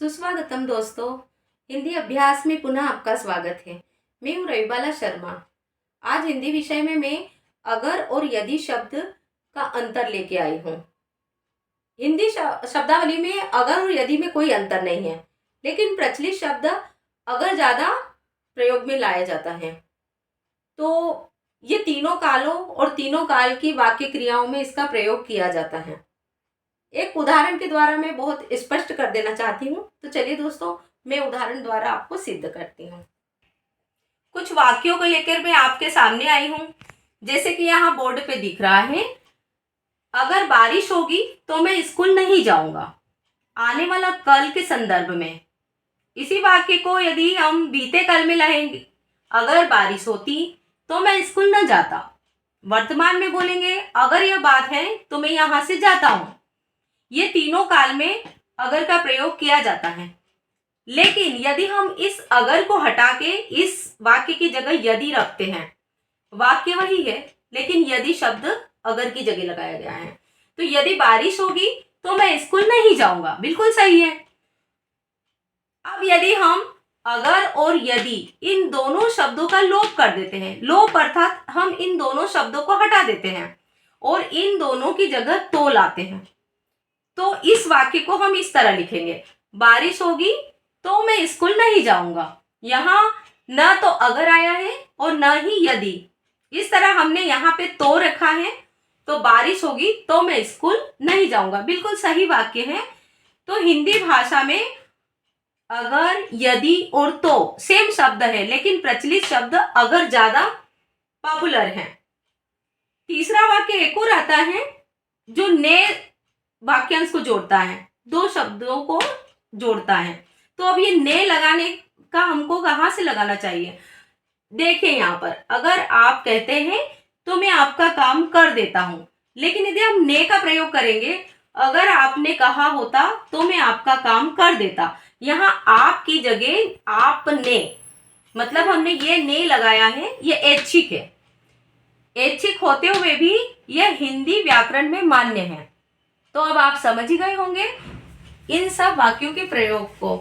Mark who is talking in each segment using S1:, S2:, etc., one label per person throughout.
S1: सुस्वागतम दोस्तों। हिंदी अभ्यास में पुनः आपका स्वागत है। मैं हूँ रविबाला शर्मा। आज हिंदी विषय में मैं अगर और यदि शब्द का अंतर लेके आई हूँ। हिंदी शब्दावली में अगर और यदि में कोई अंतर नहीं है, लेकिन प्रचलित शब्द अगर ज़्यादा प्रयोग में लाया जाता है। तो ये तीनों कालों और तीनों काल की वाक्य क्रियाओं में इसका प्रयोग किया जाता है। एक उदाहरण के द्वारा मैं बहुत स्पष्ट कर देना चाहती हूँ। तो चलिए दोस्तों, मैं उदाहरण द्वारा आपको सिद्ध करती हूँ। कुछ वाक्यों को लेकर मैं आपके सामने आई हूँ। जैसे कि यहाँ बोर्ड पे दिख रहा है, अगर बारिश होगी तो मैं स्कूल नहीं जाऊंगा। आने वाला कल के संदर्भ में इसी वाक्य को यदि हम बीते कल में लाएंगे, अगर बारिश होती तो मैं स्कूल न जाता। वर्तमान में बोलेंगे, अगर यह बात है तो मैं यहाँ से जाता हूँ। ये तीनों काल में अगर का प्रयोग किया जाता है। लेकिन यदि हम इस अगर को हटा के इस वाक्य की जगह यदि रखते हैं, वाक्य वही है लेकिन यदि शब्द अगर की जगह लगाया गया है। तो यदि बारिश होगी तो मैं स्कूल नहीं जाऊंगा, बिल्कुल सही है। अब यदि हम अगर और यदि इन दोनों शब्दों का लोप कर देते हैं, लोप अर्थात हम इन दोनों शब्दों को हटा देते हैं और इन दोनों की जगह तो लाते हैं, तो इस वाक्य को हम इस तरह लिखेंगे, बारिश होगी तो मैं स्कूल नहीं जाऊंगा। यहां न तो अगर आया है और न ही यदि। इस तरह हमने यहाँ पे तो रखा है, तो बारिश होगी तो मैं स्कूल नहीं जाऊंगा, बिल्कुल सही वाक्य है। तो हिंदी भाषा में अगर, यदि और तो सेम शब्द है, लेकिन प्रचलित शब्द अगर ज्यादा पॉपुलर है। तीसरा वाक्य एक और आता है जो ने वाक्यांश को जोड़ता है, दो शब्दों को जोड़ता है। तो अब ये ने लगाने का हमको कहाँ से लगाना चाहिए? देखिए यहाँ पर, अगर आप कहते हैं तो मैं आपका काम कर देता हूं, लेकिन यदि हम ने का प्रयोग करेंगे, अगर आपने कहा होता तो मैं आपका काम कर देता, यहाँ आपकी जगह आपने, मतलब हमने ये ने लगाया है, ये ऐच्छिक है। ऐच्छिक होते हुए भी यह हिंदी व्याकरण में मान्य है। तो अब आप समझ ही गए होंगे इन सब वाक्यों के प्रयोग को।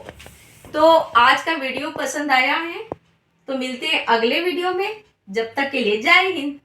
S1: तो आज का वीडियो पसंद आया है तो मिलते हैं अगले वीडियो में। जब तक के लिए जय हिंद।